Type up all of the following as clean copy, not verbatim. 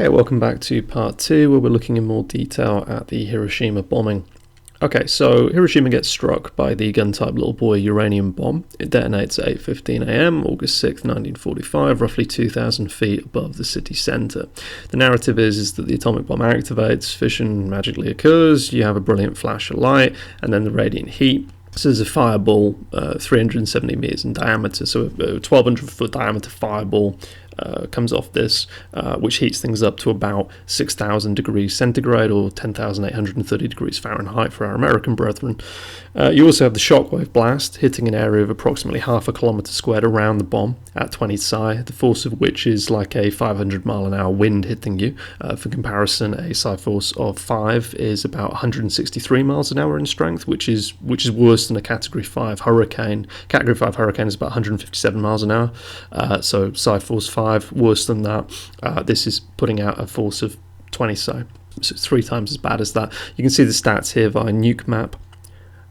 Okay, welcome back to part 2, where we're looking in more detail at the Hiroshima bombing. Okay, so Hiroshima gets struck by the gun-type little boy uranium bomb. It detonates at 8:15 a.m, August 6th, 1945, roughly 2,000 feet above the city centre. The narrative is that the atomic bomb activates, fission magically occurs, you have a brilliant flash of light, and then the radiant heat. So there's a fireball 370 meters in diameter, so a 1,200 foot diameter fireball comes off this, which heats things up to about 6,000 degrees centigrade or 10,830 degrees Fahrenheit for our American brethren. You also have the shockwave blast hitting an area of approximately half a kilometre squared around the bomb at 20 psi, the force of which is like a 500 mile an hour wind hitting you. For comparison, a psi force of 5 is about 163 miles an hour in strength, which is worse than a category 5 hurricane. Category 5 hurricane is about 157 miles an hour, so psi force 5 worse than that. This is putting out a force of 20 psi, so it's 3 times as bad as that. You can see the stats here via Nuke Map,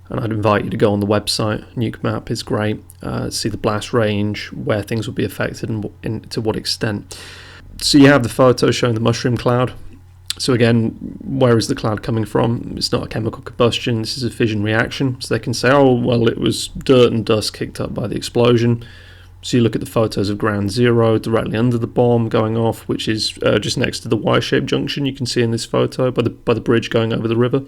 and I'd invite you to go on the website. Nuke Map is great. See the blast range, where things will be affected, and to what extent. So you have the photo showing the mushroom cloud. So again, where is the cloud coming from? It's not a chemical combustion, this is a fission reaction. So they can say, oh, well, it was dirt and dust kicked up by the explosion. So you look at the photos of Ground Zero directly under the bomb going off, which is just next to the Y-shaped junction you can see in this photo by the bridge going over the river.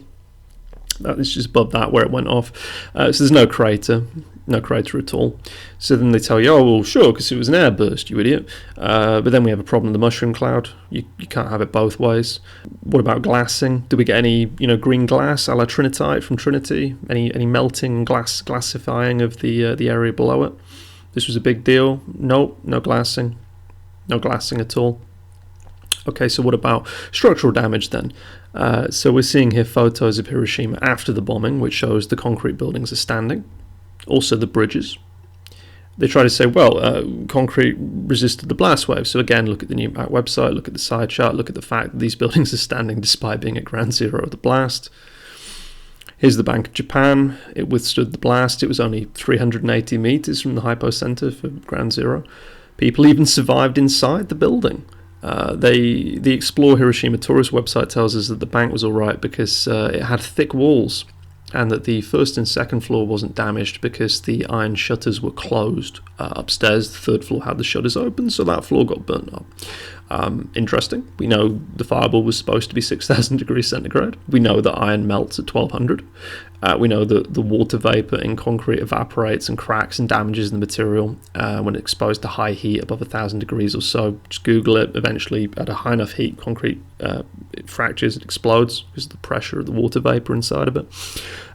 That is just above that where it went off. So there's no crater at all. So then they tell you, oh, well, sure, because it was an airburst, you idiot. But then we have a problem with the mushroom cloud. You can't have it both ways. What about glassing? Do we get any green glass a la Trinitite from Trinity? Any melting glassifying of the area below it? This was a big deal. Nope, no glassing at all. Okay, so what about structural damage then? So we're seeing here photos of Hiroshima after the bombing, which shows the concrete buildings are standing. Also the bridges. They try to say, well, concrete resisted the blast wave. So again, look at the Nuke Map website, look at the side chart, look at the fact that these buildings are standing despite being at ground zero of the blast. Here's the Bank of Japan. It withstood the blast. It was only 380 meters from the hypocenter for ground zero. People even survived inside the building. The Explore Hiroshima tourist website tells us that the bank was alright because it had thick walls, and that the first and second floor wasn't damaged because the iron shutters were closed. Upstairs, the third floor had the shutters open, so that floor got burnt up. Interesting. We know the fireball was supposed to be 6,000 degrees centigrade. We know that iron melts at 1,200. We know that the water vapor in concrete evaporates and cracks and damages the material when exposed to high heat above 1,000 degrees or so. Just Google it. Eventually, at a high enough heat, concrete it fractures, it explodes because of the pressure of the water vapor inside of it.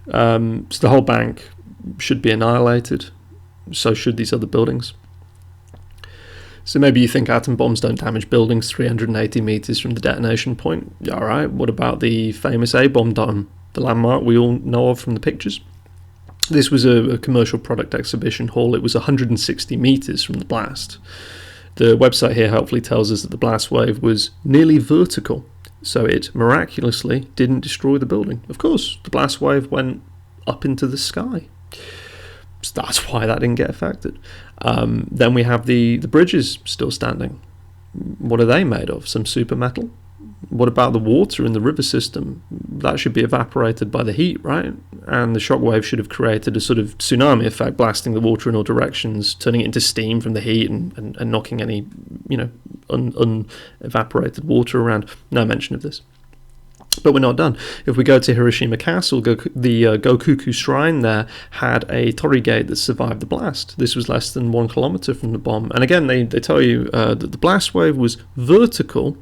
So the whole bank should be annihilated. So should these other buildings. So maybe you think atom bombs don't damage buildings 380 meters from the detonation point. Alright, what about the famous A-bomb dome, the landmark we all know of from the pictures? This was a commercial product exhibition hall. It was 160 meters from the blast. The website here helpfully tells us that the blast wave was nearly vertical, so it miraculously didn't destroy the building. Of course, the blast wave went up into the sky. So that's why that didn't get affected. Then we have the bridges still standing. What are they made of? Some super metal? What about the water in the river system? That should be evaporated by the heat, right? And the shockwave should have created a sort of tsunami effect, blasting the water in all directions, turning it into steam from the heat and knocking any unevaporated water around. No mention of this. But we're not done. If we go to Hiroshima Castle, the Gokuku Shrine there had a torii gate that survived the blast. This was less than 1 kilometer from the bomb. And again, they tell you that the blast wave was vertical,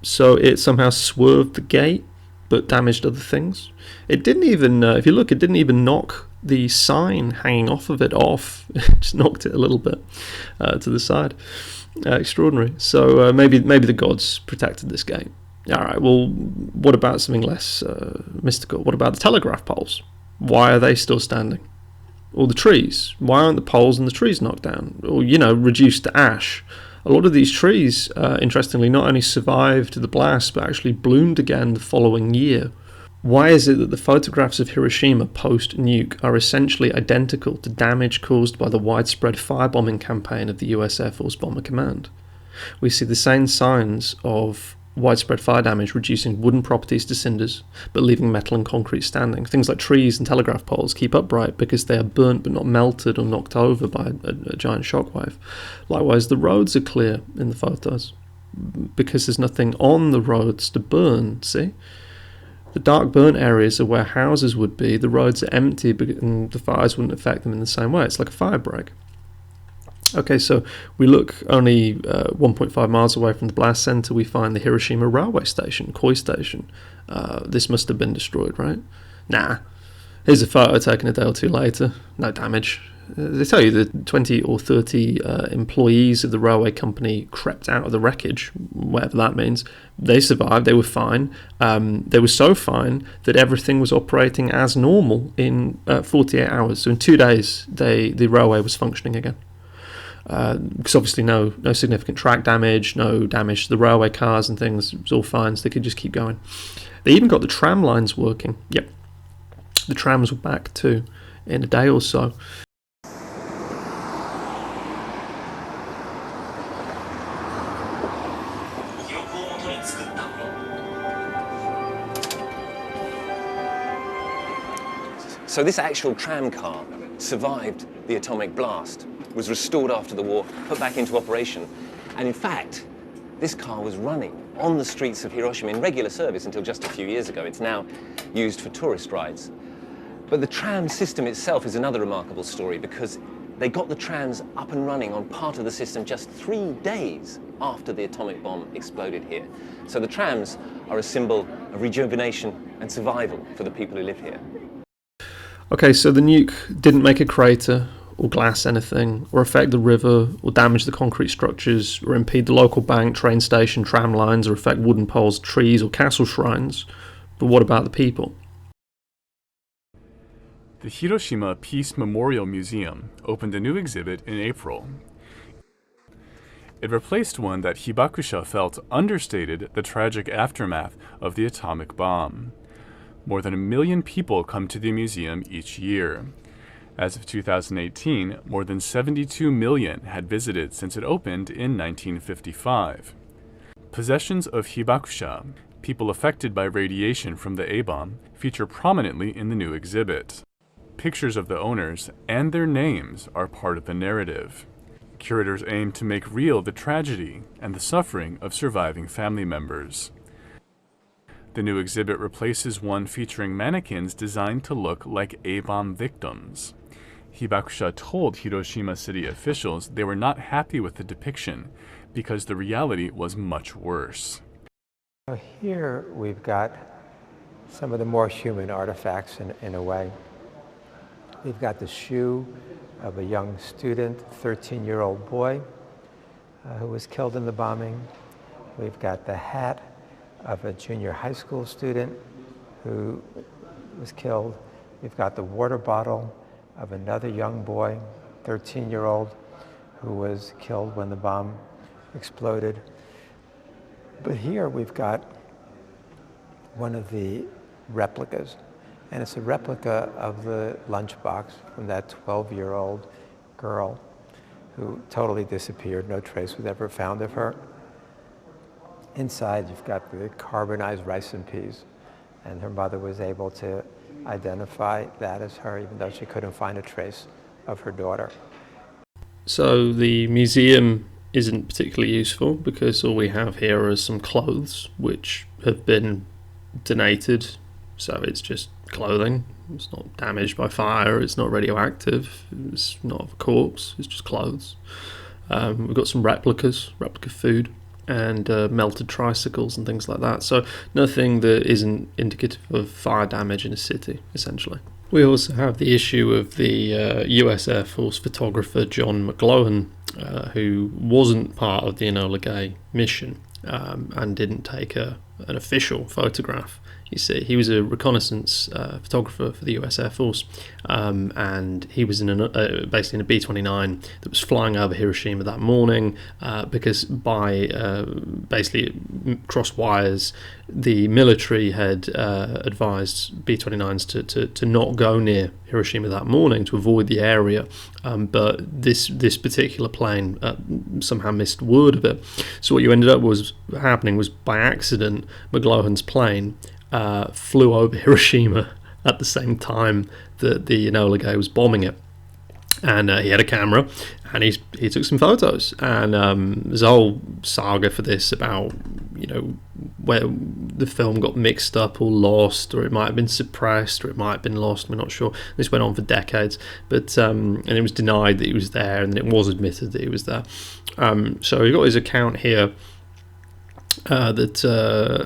so it somehow swerved the gate, but damaged other things. It didn't even, if you look, it didn't even knock the sign hanging off of it off. It just knocked it a little bit to the side. Extraordinary. So maybe the gods protected this gate. Alright, well, what about something less mystical? What about the telegraph poles? Why are they still standing? Or the trees? Why aren't the poles and the trees knocked down? Or, reduced to ash? A lot of these trees, interestingly, not only survived the blast, but actually bloomed again the following year. Why is it that the photographs of Hiroshima post-nuke are essentially identical to damage caused by the widespread firebombing campaign of the US Air Force Bomber Command? We see the same signs of widespread fire damage, reducing wooden properties to cinders, but leaving metal and concrete standing. Things like trees and telegraph poles keep upright because they are burnt but not melted or knocked over by a giant shockwave. Likewise, the roads are clear in the photos because there's nothing on the roads to burn, see? The dark burnt areas are where houses would be. The roads are empty and the fires wouldn't affect them in the same way. It's like a fire break. Okay, so we look only 1.5 miles away from the blast centre. We find the Hiroshima railway station, Koi station. This must have been destroyed, right? Nah. Here's a photo taken a day or two later. No damage. They tell you that 20 or 30 employees of the railway company crept out of the wreckage, whatever that means. They survived. They were fine. They were so fine that everything was operating as normal in 48 hours. So in 2 days, the railway was functioning again. Because obviously no significant track damage, no damage to the railway cars and things. It was all fine, so they could just keep going. They even got the tram lines working. Yep, the trams were back too in a day or so. So this actual tram car survived the atomic blast, was restored after the war, put back into operation. And in fact, this car was running on the streets of Hiroshima in regular service until just a few years ago. It's now used for tourist rides. But the tram system itself is another remarkable story because they got the trams up and running on part of the system just 3 days after the atomic bomb exploded here. So the trams are a symbol of rejuvenation and survival for the people who live here. Okay, so the nuke didn't make a crater or glass anything, or affect the river, or damage the concrete structures, or impede the local bank, train station, tram lines, or affect wooden poles, trees, or castle shrines. But what about the people? The Hiroshima Peace Memorial Museum opened a new exhibit in April. It replaced one that Hibakusha felt understated the tragic aftermath of the atomic bomb. More than 1 million people come to the museum each year. As of 2018, more than 72 million had visited since it opened in 1955. Possessions of Hibakusha, people affected by radiation from the A-bomb, feature prominently in the new exhibit. Pictures of the owners and their names are part of the narrative. Curators aim to make real the tragedy and the suffering of surviving family members. The new exhibit replaces one featuring mannequins designed to look like A-bomb victims. Hibakusha told Hiroshima city officials they were not happy with the depiction because the reality was much worse. Here we've got some of the more human artifacts in a way. We've got the shoe of a young student, 13-year-old boy who was killed in the bombing. We've got the hat of a junior high school student who was killed. We've got the water bottle of another young boy, 13-year-old, who was killed when the bomb exploded. But here we've got one of the replicas, and it's a replica of the lunchbox from that 12-year-old girl who totally disappeared. No trace was ever found of her. Inside, you've got the carbonized rice and peas, and her mother was able to identify that as her, even though she couldn't find a trace of her daughter. So the museum isn't particularly useful because all we have here are some clothes which have been donated, so it's just clothing. It's not damaged by fire, it's not radioactive, it's not a corpse, it's just clothes. We've got some replica food, and melted tricycles and things like that. So nothing that isn't indicative of fire damage in a city, essentially. We also have the issue of the US Air Force photographer John McGlowan, who wasn't part of the Enola Gay mission and didn't take an official photograph. you see. He was a reconnaissance photographer for the US Air Force, and he was basically in a B-29 that was flying over Hiroshima that morning, because by basically cross wires, the military had advised B-29s to not go near Hiroshima that morning to avoid the area, but this particular plane somehow missed word of it. So what you ended up happening was, by accident, McLuhan's plane flew over Hiroshima at the same time that the Enola Gay was bombing it. And he had a camera, and he took some photos. And there's a whole saga for this about, where the film got mixed up or lost, or it might have been suppressed, or it might have been lost. We're not sure. This went on for decades, but and it was denied that he was there, and then it was admitted that he was there. So he got his account here. That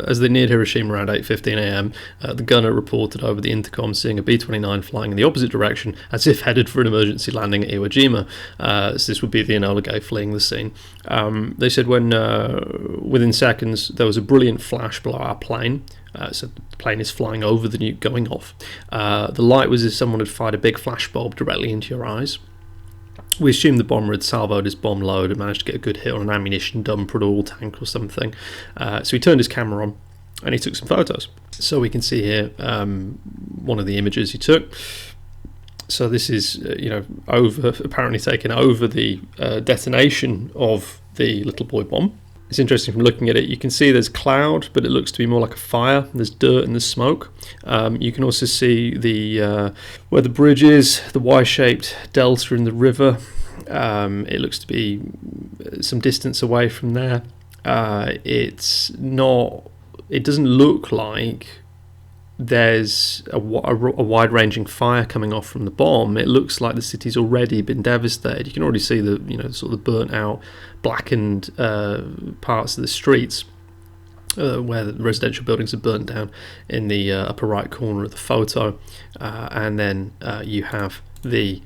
as they neared Hiroshima around 8:15 a.m, the gunner reported over the intercom seeing a B-29 flying in the opposite direction, as if headed for an emergency landing at Iwo Jima. So this would be the Enola Gay fleeing the scene. They said when within seconds there was a brilliant flash below our plane. So the plane is flying over the nuke going off. The light was as someone had fired a big flash bulb directly into your eyes. We assumed the bomber had salvoed his bomb load and managed to get a good hit on an ammunition dump or an oil tank or something. So he turned his camera on and he took some photos. So we can see here one of the images he took. So this is, apparently taken over the detonation of the little boy bomb. It's interesting from looking at it. You can see there's cloud, but it looks to be more like a fire. There's dirt and there's smoke. You can also see the where the bridge is, the Y-shaped delta in the river. It looks to be some distance away from there. It's not. It doesn't look like there's a wide-ranging fire coming off from the bomb. It looks like the city's already been devastated. You can already see the sort of burnt-out, blackened parts of the streets where the residential buildings are burnt down in the upper right corner of the photo, and then you have the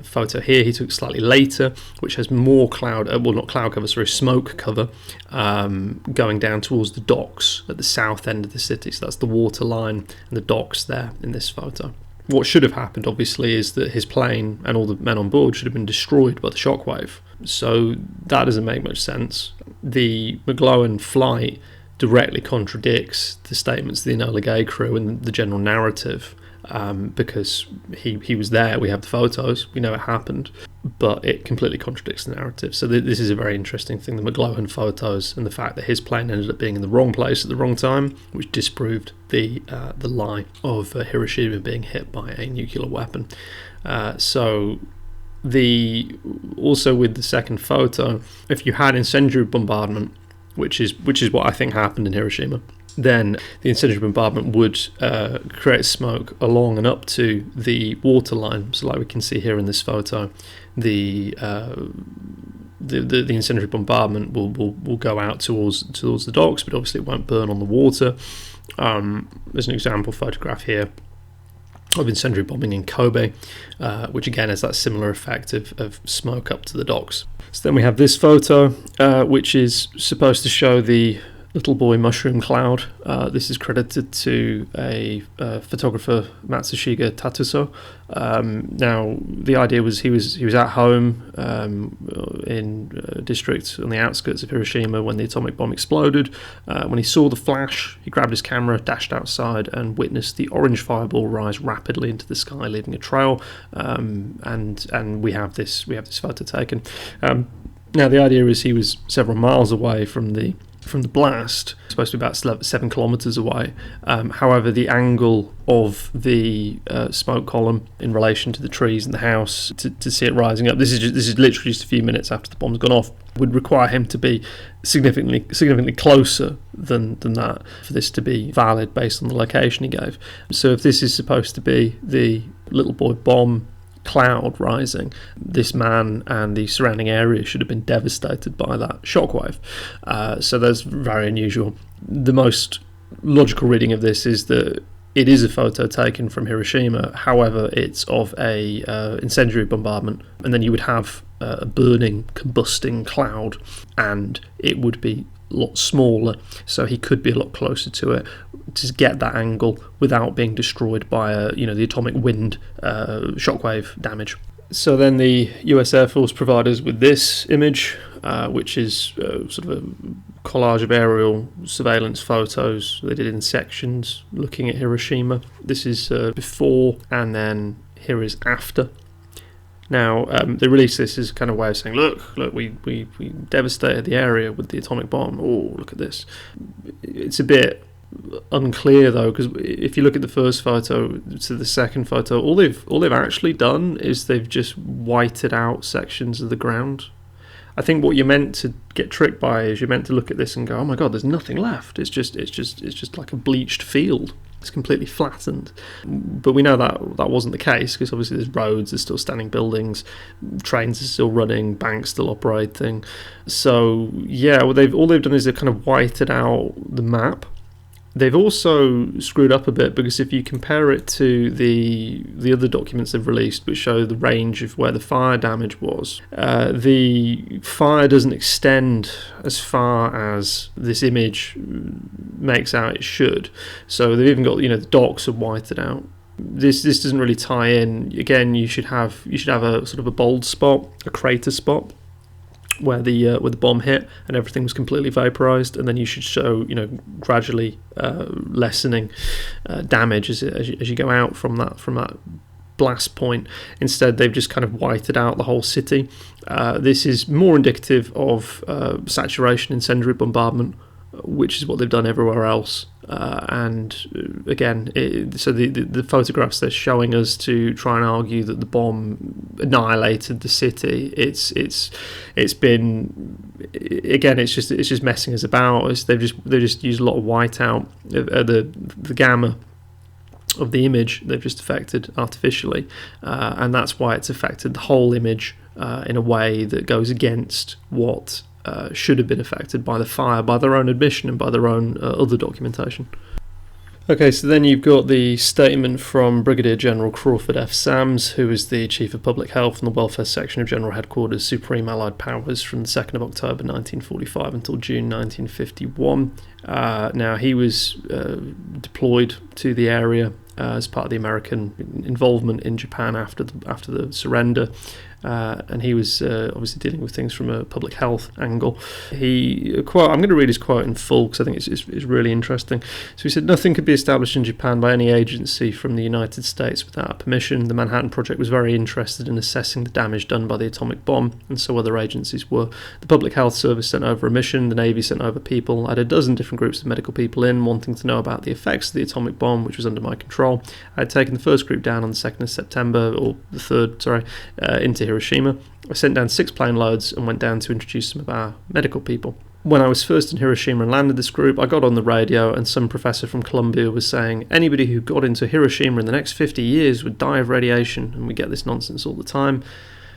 photo here he took slightly later, which has more cloud, not cloud cover, sorry, smoke cover, going down towards the docks at the south end of the city. So that's the water line and the docks there in this photo. What should have happened, obviously, is that his plane and all the men on board should have been destroyed by the shockwave. So that doesn't make much sense. The McLuhan flight directly contradicts the statements of the Enola Gay crew and the general narrative. Because he was there, we have the photos, we know it happened, but it completely contradicts the narrative. So this is a very interesting thing, the McLuhan photos and the fact that his plane ended up being in the wrong place at the wrong time, which disproved the lie of Hiroshima being hit by a nuclear weapon. Also with the second photo, if you had incendiary bombardment, which is what I think happened in Hiroshima, then the incendiary bombardment would create smoke along and up to the waterline. So like we can see here in this photo, the incendiary bombardment will go out towards the docks, but obviously it won't burn on the water. There's an example photograph here of incendiary bombing in Kobe, which again has that similar effect of smoke up to the docks. So then we have this photo, which is supposed to show the little boy mushroom cloud. This is credited to a photographer, Matsushiga Tatuso. Now the idea was he was at home in a district on the outskirts of Hiroshima when the atomic bomb exploded. When he saw the flash, he grabbed his camera, dashed outside, and witnessed the orange fireball rise rapidly into the sky, leaving a trail. And we have this photo taken. Now the idea is he was several miles away from the blast, supposed to be about 7 kilometers away. However, the angle of the smoke column in relation to the trees and the house to see it rising up, this is literally just a few minutes after the bomb's gone off, would require him to be significantly closer than that for this to be valid based on the location he gave. So if this is supposed to be the little boy bomb cloud rising, this man and the surrounding area should have been devastated by that shockwave. So that's very unusual. The most logical reading of this is that It is a photo taken from Hiroshima, however, it's of a incendiary bombardment, and then you would have a burning, combusting cloud, and it would be a lot smaller, so he could be a lot closer to it to get that angle without being destroyed by the atomic wind shockwave damage. So then the US Air Force provided us with this image, which is sort of a collage of aerial surveillance photos they did in sections looking at Hiroshima. This is before, and then here is after. Now, they released this as a kind of way of saying, look, we devastated the area with the atomic bomb. Oh, look at this. It's a bit unclear though, because if you look at the first photo to the second photo, all they've actually done is they've just whited out sections of the ground. I think what you're meant to get tricked by is you're meant to look at this and go, oh my god, there's nothing left. It's just like a bleached field. It's completely flattened. But we know that wasn't the case, because obviously there's roads, there's still standing buildings, trains are still running, banks still operating. So yeah, all they've done is they've kind of whited out the map. They've also screwed up a bit, because if you compare it to the other documents they've released, which show the range of where the fire damage was, the fire doesn't extend as far as this image makes out it should. So they've even got, the docks are whited out. This doesn't really tie in. Again, you should have a sort of a bold spot, a crater spot, where the bomb hit and everything was completely vaporized, and then you should show gradually lessening damage as you go out from that blast point. Instead, they've just kind of whited out the whole city. This is more indicative of saturation incendiary bombardment, which is what they've done everywhere else. And again, so the photographs they're showing us to try and argue that the bomb annihilated the city, it's been, again, it's just messing us about. They just used a lot of whiteout, the gamma of the image they've just affected artificially, and that's why it's affected the whole image in a way that goes against what should have been affected by the fire, by their own admission and by their own other documentation. Okay, so then you've got the statement from Brigadier General Crawford F. Sams, who is the Chief of Public Health in the Welfare Section of General Headquarters, Supreme Allied Powers, from the 2nd of October 1945 until June 1951. Now, he was deployed to the area as part of the American involvement in Japan after the surrender. And he was obviously dealing with things from a public health angle. I'm going to read his quote in full because I think it's really interesting. So he said, "Nothing could be established in Japan by any agency from the United States without permission. The Manhattan Project was very interested in assessing the damage done by the atomic bomb, and so other agencies were. The Public Health Service sent over a mission, the Navy sent over people. I had a dozen different groups of medical people in, wanting to know about the effects of the atomic bomb, which was under my control. I had taken the first group down on the 2nd of September, or the 3rd, into Hiroshima. I sent down 6 plane loads and went down to introduce some of our medical people. When I was first in Hiroshima and landed this group, I got on the radio and some professor from Columbia was saying anybody who got into Hiroshima in the next 50 years would die of radiation, and we get this nonsense all the time.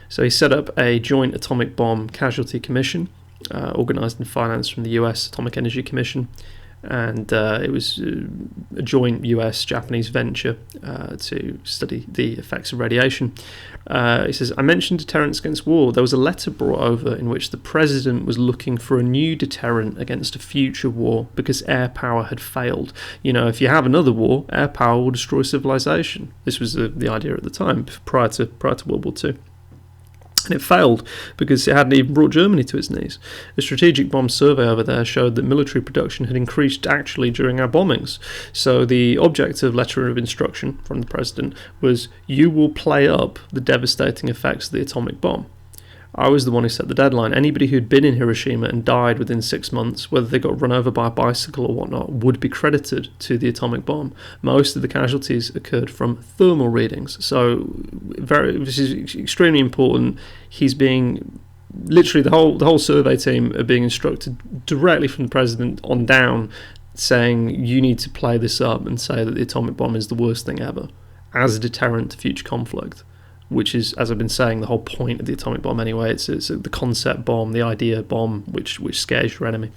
So he set up a joint atomic bomb casualty commission, organised and financed from the US Atomic Energy Commission, and it was a joint US-Japanese venture to study the effects of radiation. He says, I mentioned deterrence against war. There was a letter brought over in which the president was looking for a new deterrent against a future war because air power had failed. If you have another war, air power will destroy civilization. This was the idea at the time, prior to World War II. And it failed because it hadn't even brought Germany to its knees. A strategic bomb survey over there showed that military production had increased actually during our bombings. So the object of letter of instruction from the president was, you will play up the devastating effects of the atomic bomb. I was the one who set the deadline. Anybody who'd been in Hiroshima and died within 6 months, whether they got run over by a bicycle or whatnot, would be credited to the atomic bomb. Most of the casualties occurred from thermal readings. So this is extremely important. He's being, literally the whole survey team are being instructed directly from the president on down, saying you need to play this up and say that the atomic bomb is the worst thing ever as a deterrent to future conflict. Which is, as I've been saying, the whole point of the atomic bomb anyway. It's the concept bomb, the idea bomb, which scares your enemy.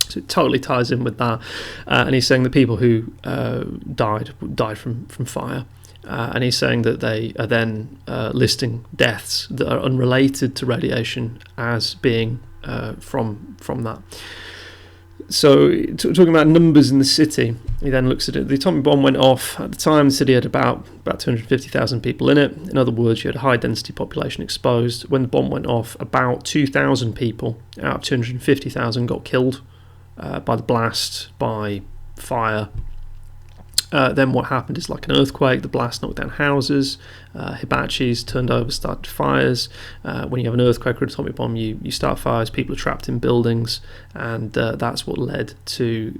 So it totally ties in with that. And he's saying that people who died from fire. And he's saying that they are then listing deaths that are unrelated to radiation as being from that. So talking about numbers in the city, he then looks at it. The atomic bomb went off. At the time, the city had about 250,000 people in it. In other words, you had a high-density population exposed. When the bomb went off, about 2,000 people out of 250,000 got killed by the blast, by fire. Then what happened is like an earthquake. The blast knocked down houses. Hibachis turned over, started fires. When you have an earthquake or an atomic bomb, you start fires. People are trapped in buildings, and that's what led to.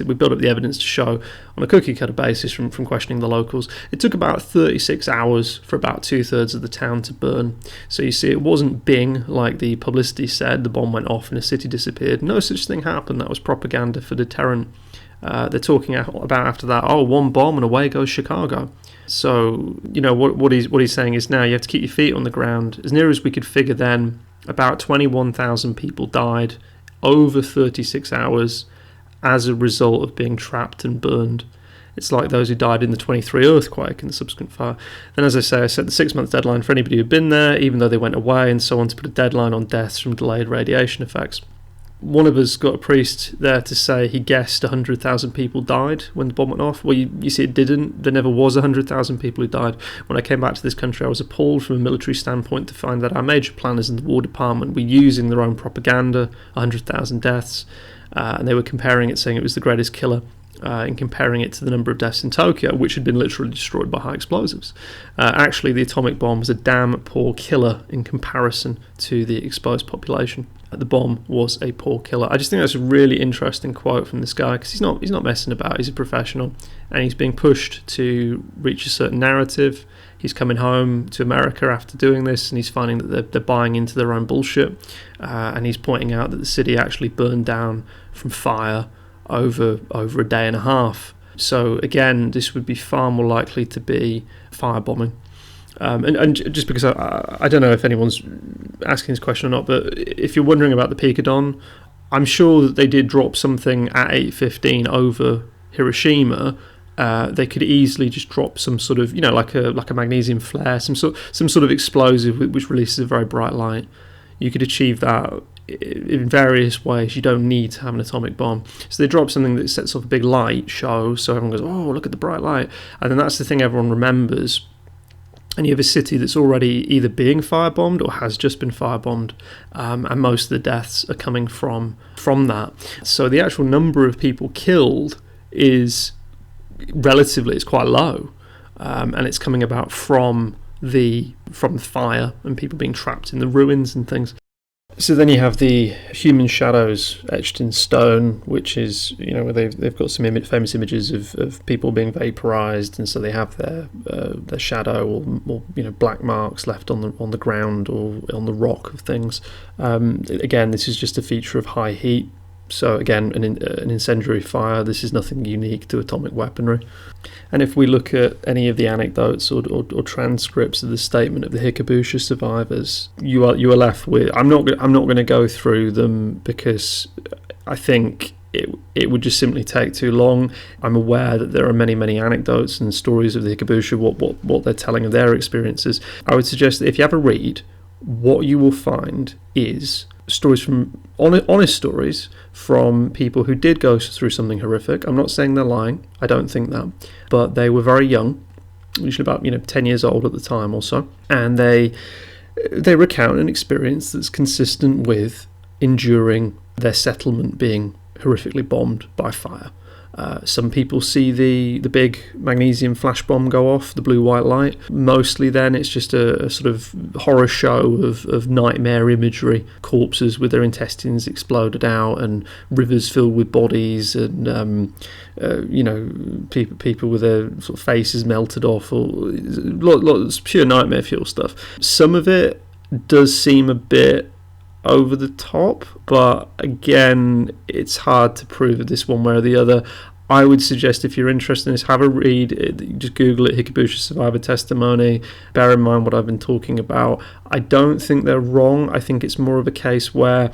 We built up the evidence to show on a cookie cutter basis from questioning the locals. It took about 36 hours for about 2/3 of the town to burn. So you see, it wasn't Bing like the publicity said. The bomb went off and a city disappeared. No such thing happened. That was propaganda for deterrent. They're talking about after that, one bomb and away goes Chicago. So, what he's saying is now you have to keep your feet on the ground. As near as we could figure then, about 21,000 people died over 36 hours as a result of being trapped and burned. It's like those who died in the 23 earthquake and the subsequent fire. Then, as I say, I set the 6-month deadline for anybody who'd been there, even though they went away, and so on, to put a deadline on deaths from delayed radiation effects. One of us got a priest there to say he guessed 100,000 people died when the bomb went off. Well, you see, it didn't. There never was 100,000 people who died. When I came back to this country, I was appalled from a military standpoint to find that our major planners in the War Department were using their own propaganda, 100,000 deaths, and they were comparing it, saying it was the greatest killer, and comparing it to the number of deaths in Tokyo, which had been literally destroyed by high explosives. Actually, the atomic bomb was a damn poor killer in comparison to the exposed population. The bomb was a poor killer. I just think that's a really interesting quote from this guy, because he's not messing about. He's a professional, and he's being pushed to reach a certain narrative. He's coming home to America after doing this, and he's finding that they're buying into their own bullshit, and he's pointing out that the city actually burned down from fire over a day and a half. So again, this would be far more likely to be firebombing. And just because I don't know if anyone's asking this question or not, but if you're wondering about the Picadon, I'm sure that they did drop something at 8:15 over Hiroshima. They could easily just drop some sort of, like a magnesium flare, some sort of explosive which releases a very bright light. You could achieve that in various ways. You don't need to have an atomic bomb. So they drop something that sets off a big light show, so everyone goes, "Oh, look at the bright light," and then that's the thing everyone remembers. And you have a city that's already either being firebombed or has just been firebombed, and most of the deaths are coming from that. So the actual number of people killed is relatively, it's quite low, and it's coming about from the fire and people being trapped in the ruins and things. So then you have the human shadows etched in stone, which is, where they've got some famous images of people being vaporized, and so they have their shadow or black marks left on the ground or on the rock of things. Again, this is just a feature of high heat. So again, an incendiary fire. This is nothing unique to atomic weaponry. And if we look at any of the anecdotes or transcripts of the statement of the Hikabusha survivors, you are left with. I'm not going to go through them because I think it would just simply take too long. I'm aware that there are many anecdotes and stories of the Hikabusha, what they're telling of their experiences. I would suggest that if you have a read, what you will find is stories from honest stories from people who did go through something horrific. I'm not saying they're lying, I don't think that, but they were very young, usually about 10 years old at the time or so, and they recount an experience that's consistent with enduring their settlement being horrifically bombed by fire. Some people see the big magnesium flash bomb go off, the blue-white light. Mostly then it's just a sort of horror show of nightmare imagery, corpses with their intestines exploded out and rivers filled with bodies and, people with their sort of faces melted off, or lots pure nightmare fuel stuff. Some of it does seem a bit over the top, but again, it's hard to prove this one way or the other. I would suggest if you're interested in this, have a read. Just Google it, Hikabusha survivor testimony. Bear in mind what I've been talking about. I don't think they're wrong. I think it's more of a case where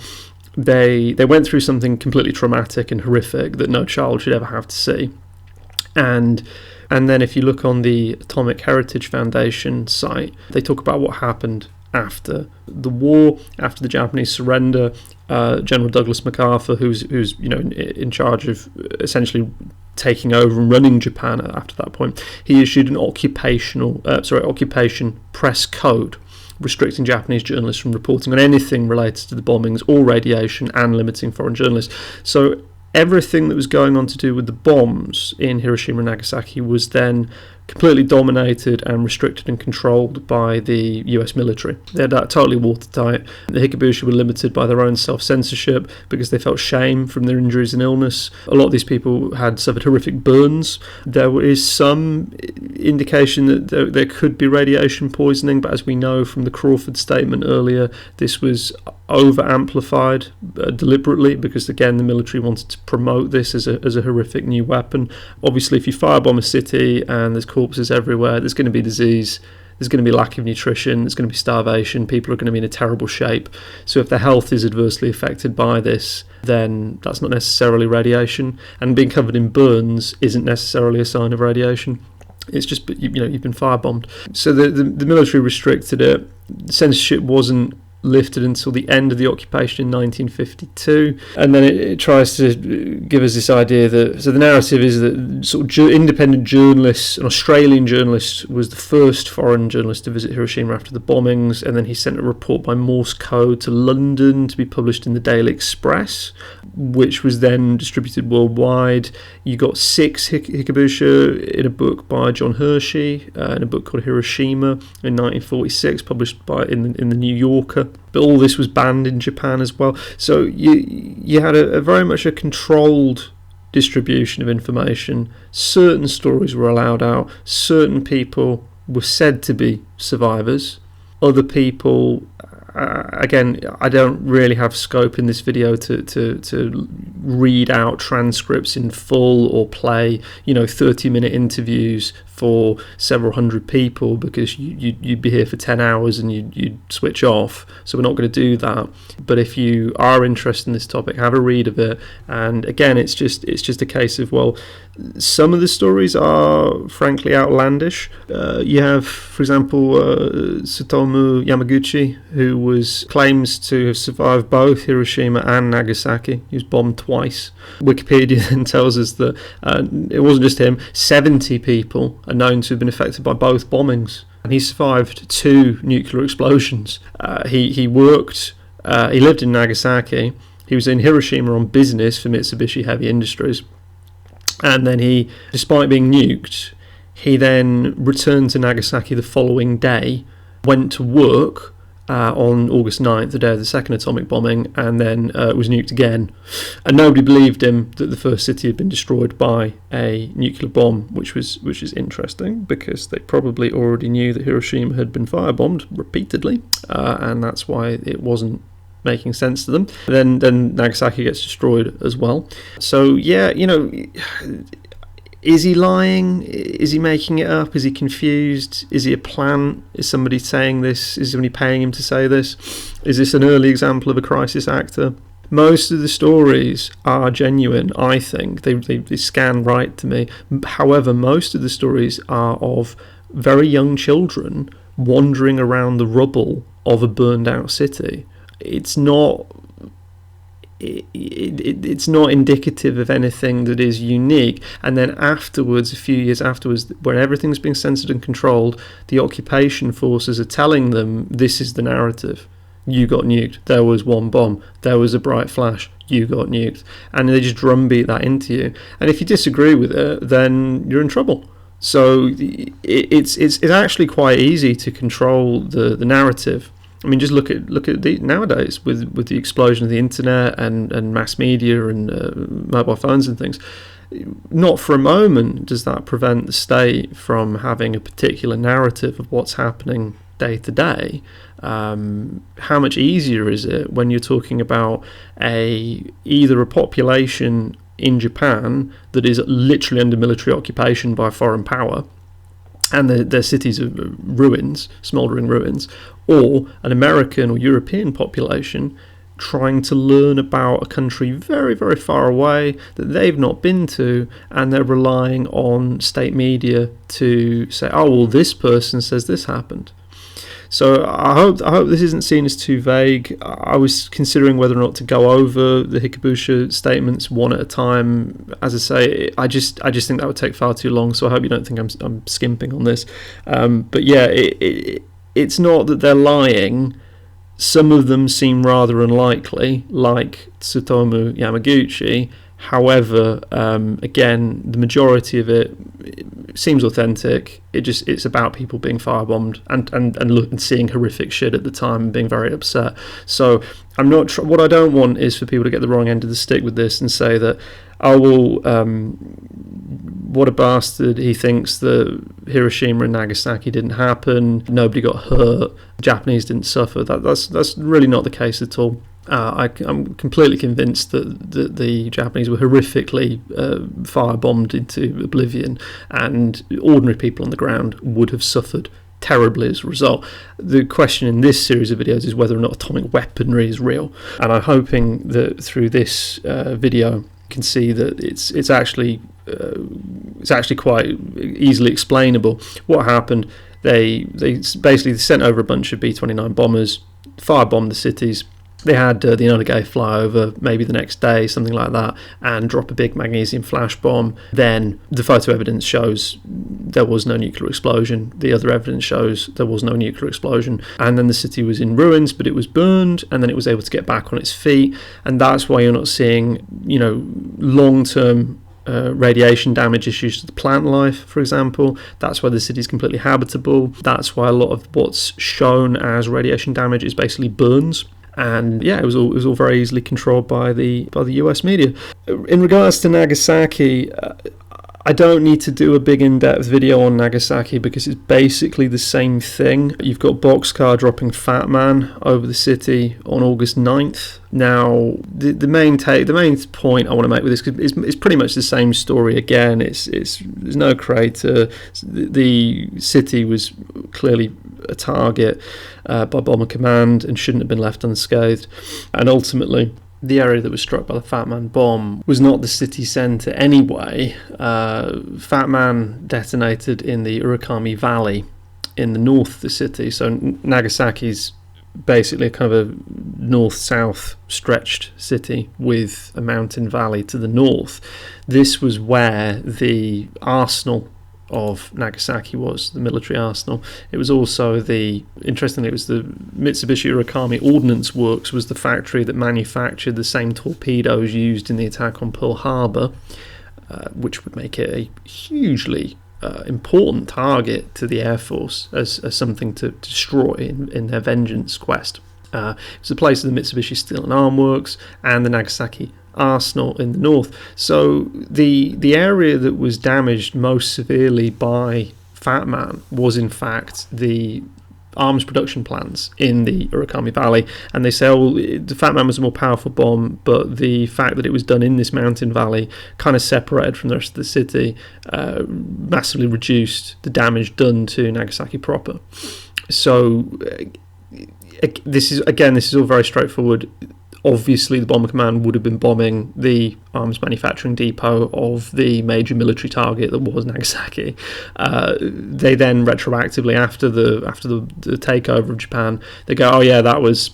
they went through something completely traumatic and horrific that no child should ever have to see. And then if you look on the Atomic Heritage Foundation site, they talk about what happened after the war, after the Japanese surrender. General Douglas MacArthur, who's in charge of essentially taking over and running Japan after that point, he issued an occupation press code restricting Japanese journalists from reporting on anything related to the bombings or radiation, and limiting foreign journalists. So everything that was going on to do with the bombs in Hiroshima and Nagasaki was then completely dominated and restricted and controlled by the US military. They had that totally watertight. The Hikabushi were limited by their own self-censorship because they felt shame from their injuries and illness. A lot of these people had suffered horrific burns. There is some indication that there could be radiation poisoning, but as we know from the Crawford statement earlier, this was over-amplified deliberately because, again, the military wanted to promote this as a horrific new weapon. Obviously, if you firebomb a city and there's corpses everywhere, there's going to be disease, there's going to be lack of nutrition, there's going to be starvation, people are going to be in a terrible shape. So if their health is adversely affected by this, then that's not necessarily radiation. And being covered in burns isn't necessarily a sign of radiation. It's just, you've been firebombed. So the military restricted it. Censorship wasn't lifted until the end of the occupation in 1952, and then it tries to give us this idea that, so the narrative is that sort of independent journalists, an Australian journalist was the first foreign journalist to visit Hiroshima after the bombings, and then he sent a report by Morse code to London to be published in the Daily Express, which was then distributed worldwide. You got 6 Hikabushi in a book by John Hershey, in a book called Hiroshima in 1946, published in the New Yorker. But all this was banned in Japan as well. So you had a very much a controlled distribution of information. Certain stories were allowed out. Certain people were said to be survivors. Other people, again, I don't really have scope in this video to read out transcripts in full or play 30-minute interviews for several hundred people, because you'd be here for 10 hours and you'd switch off. So we're not going to do that. But if you are interested in this topic, have a read of it. And again, it's just a case of, well, some of the stories are frankly outlandish. You have, for example, Tsutomu Yamaguchi, who claims to have survived both Hiroshima and Nagasaki. He was bombed twice. Wikipedia then tells us that it wasn't just him. 70 people are known to have been affected by both bombings, and he survived 2 nuclear explosions. He lived in Nagasaki. He was in Hiroshima on business for Mitsubishi Heavy Industries, and then despite being nuked, he then returned to Nagasaki the following day, went to work on August 9th, the day of the second atomic bombing, and then was nuked again. And nobody believed him that the first city had been destroyed by a nuclear bomb, which is interesting, because they probably already knew that Hiroshima had been firebombed repeatedly, and that's why it wasn't making sense to them. Then Nagasaki gets destroyed as well. So yeah, is he lying? Is he making it up? Is he confused? Is he a plant? Is somebody saying this? Is somebody paying him to say this? Is this an early example of a crisis actor? Most of the stories are genuine, I think. They scan right to me. However, most of the stories are of very young children wandering around the rubble of a burned out city. It's not indicative of anything that is unique. And then afterwards, a few years afterwards, when everything's being censored and controlled, the occupation forces are telling them, this is the narrative. You got nuked. There was one bomb. There was a bright flash. You got nuked. And they just drumbeat that into you. And if you disagree with it, then you're in trouble. So it's actually quite easy to control the narrative. I mean, just look at nowadays with the explosion of the internet and mass media and mobile phones and things. Not for a moment does that prevent the state from having a particular narrative of what's happening day to day. How much easier is it when you're talking about either a population in Japan that is literally under military occupation by a foreign power, and their cities are ruins, smouldering ruins, or an American or European population trying to learn about a country very, very far away that they've not been to, and they're relying on state media to say, oh, well, this person says this happened. So I hope this isn't seen as too vague. I was considering whether or not to go over the Hikabusha statements one at a time. As I say, I just think that would take far too long. So I hope you don't think I'm skimping on this. But yeah, it's not that they're lying. Some of them seem rather unlikely, like Tsutomu Yamaguchi. However, again, the majority of it seems authentic. It's about people being firebombed and seeing horrific shit at the time and being very upset. So I'm not. What I don't want is for people to get the wrong end of the stick with this and say that, oh well, what a bastard. He thinks that Hiroshima and Nagasaki didn't happen. Nobody got hurt. Japanese didn't suffer. That's really not the case at all. I'm completely convinced that the Japanese were horrifically firebombed into oblivion, and ordinary people on the ground would have suffered terribly as a result. The question in this series of videos is whether or not atomic weaponry is real, and I'm hoping that through this video you can see that it's actually quite easily explainable. What happened? They basically sent over a bunch of B-29 bombers, firebombed the cities. They had the Enola Gay fly over maybe the next day, something like that, and drop a big magnesium flash bomb. Then the photo evidence shows there was no nuclear explosion. The other evidence shows there was no nuclear explosion. And then the city was in ruins, but it was burned, and then it was able to get back on its feet. And that's why you're not seeing, long-term radiation damage issues to the plant life, for example. That's why the city is completely habitable. That's why a lot of what's shown as radiation damage is basically burns. And yeah, it was all very easily controlled by the US media. In regards to Nagasaki, I don't need to do a big in-depth video on Nagasaki because it's basically the same thing. You've got Boxcar dropping Fat Man over the city on August 9th. Now, the main point I want to make with this is pretty much the same story again. There's no crater. The city was clearly a target by Bomber Command and shouldn't have been left unscathed. And ultimately, the area that was struck by the Fat Man bomb was not the city centre anyway. Fat Man detonated in the Urakami Valley in the north of the city. So Nagasaki's basically a kind of a north-south stretched city with a mountain valley to the north. This was where the arsenal of Nagasaki was, the military arsenal. It was also interestingly, it was the Mitsubishi Urakami Ordnance Works was the factory that manufactured the same torpedoes used in the attack on Pearl Harbor, which would make it a hugely important target to the Air Force as something to destroy in their vengeance quest. It was the place of the Mitsubishi Steel and Arm Works and the Nagasaki Arsenal in the north. So the area that was damaged most severely by Fat Man was in fact the arms production plants in the Urakami Valley, and they say, oh, the Fat Man was a more powerful bomb, but the fact that it was done in this mountain valley kind of separated from the rest of the city massively reduced the damage done to Nagasaki proper. So this is all very straightforward. Obviously, the Bomber Command would have been bombing the arms manufacturing depot of the major military target that was Nagasaki. They then retroactively, after the takeover of Japan, they go, "Oh yeah, that was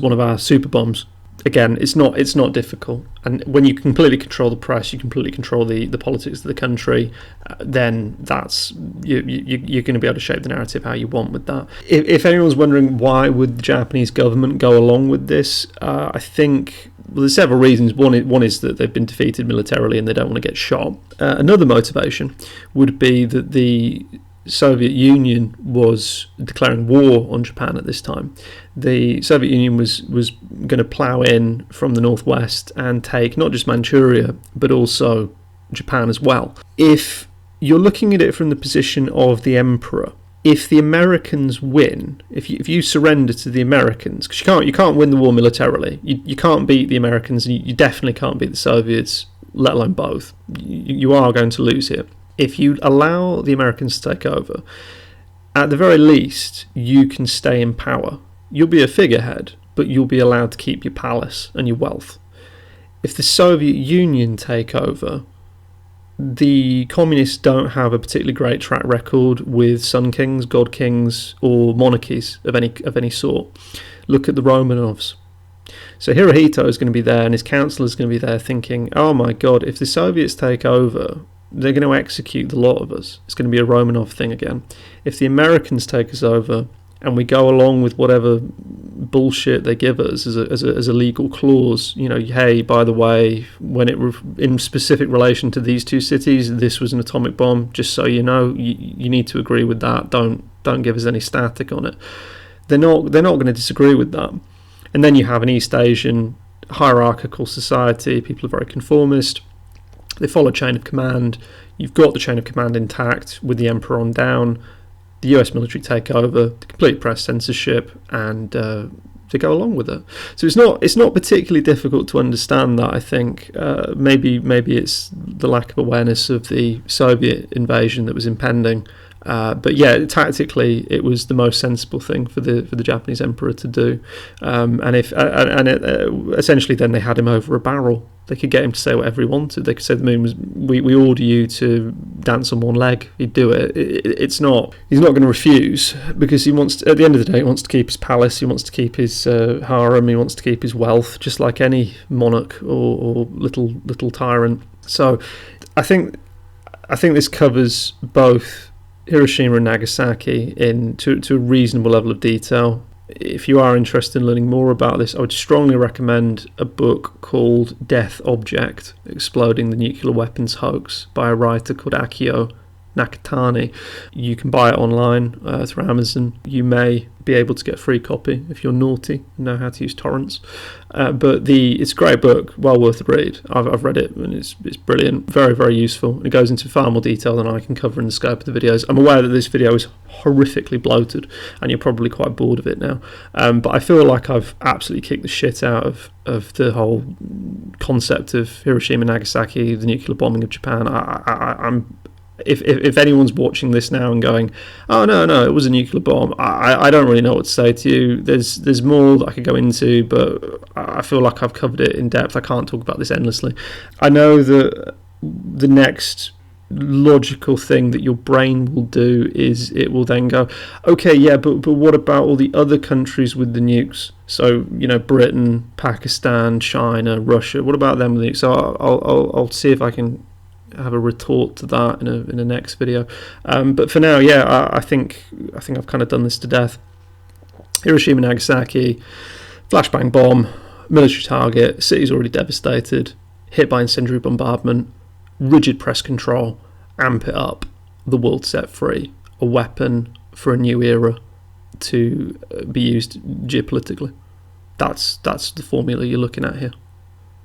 one of our super bombs." Again, it's not difficult, and when you completely control the press, you completely control the politics of the country, then that's you're going to be able to shape the narrative how you want with that. If anyone's wondering why would the Japanese government go along with this, I think there's several reasons. One is that they've been defeated militarily and they don't want to get shot. Another motivation would be that the Soviet Union was declaring war on Japan at this time. The Soviet Union was going to plough in from the northwest and take not just Manchuria but also Japan as well. If you're looking at it from the position of the emperor, if the Americans win, if you surrender to the Americans, because you can't win the war militarily, you can't beat the Americans, and you definitely can't beat the Soviets, let alone both. You are going to lose here. If you allow the Americans to take over, at the very least, you can stay in power. you'll be a figurehead, but you'll be allowed to keep your palace and your wealth. If the Soviet Union take over, the communists don't have a particularly great track record with sun kings, god kings, or monarchies of any sort. Look at the Romanovs. So Hirohito is going to be there, and his council is going to be there thinking, oh my god, if the Soviets take over, they're going to execute the lot of us. It's going to be a Romanov thing again. If the Americans take us over, and we go along with whatever bullshit they give us as a legal clause, you know, hey, by the way, when in specific relation to these two cities, this was an atomic bomb. Just so you know, you need to agree with that. Don't give us any static on it. They're not going to disagree with that. And then you have an East Asian hierarchical society. People are very conformist. They follow chain of command. You've got the chain of command intact with the emperor on down. The US military take over, the complete press censorship, and they go along with it. So it's not particularly difficult to understand that. I think maybe it's the lack of awareness of the Soviet invasion that was impending. But yeah, tactically, it was the most sensible thing for the Japanese emperor to do. Essentially, then they had him over a barrel. They could get him to say whatever he wanted. They could say the moon was. We order you to dance on one leg. He'd do it. It's not. He's not going to refuse because he wants. At the end of the day, he wants to keep his palace. He wants to keep his harem. He wants to keep his wealth, just like any monarch or little tyrant. So, I think this covers both Hiroshima and Nagasaki to a reasonable level of detail. If you are interested in learning more about this, I would strongly recommend a book called Death Object, Exploding the Nuclear Weapons Hoax by a writer called Akio Nakatani. You can buy it online through Amazon. You may be able to get a free copy if you're naughty and know how to use torrents. But it's a great book, well worth the read. I've read it and it's brilliant, very, very useful. It goes into far more detail than I can cover in the scope of the videos. I'm aware that this video is horrifically bloated and you're probably quite bored of it now. But I feel like I've absolutely kicked the shit out of the whole concept of Hiroshima and Nagasaki, the nuclear bombing of Japan. I'm If anyone's watching this now and going, oh no, it was a nuclear bomb, I don't really know what to say to you. There's more that I could go into, but I feel like I've covered it in depth. I can't talk about this endlessly. I know that the next logical thing that your brain will do is it will then go, okay, yeah, but what about all the other countries with the nukes? So, you know, Britain, Pakistan, China, Russia, what about them with the nukes? So I'll see if I can have a retort to that in a next video. But for now, yeah, I think I've kind of done this to death. Hiroshima, Nagasaki, flashbang bomb, military target, city's already devastated, hit by incendiary bombardment, rigid press control, amp it up, the world set free, a weapon for a new era to be used geopolitically. That's the formula you're looking at here.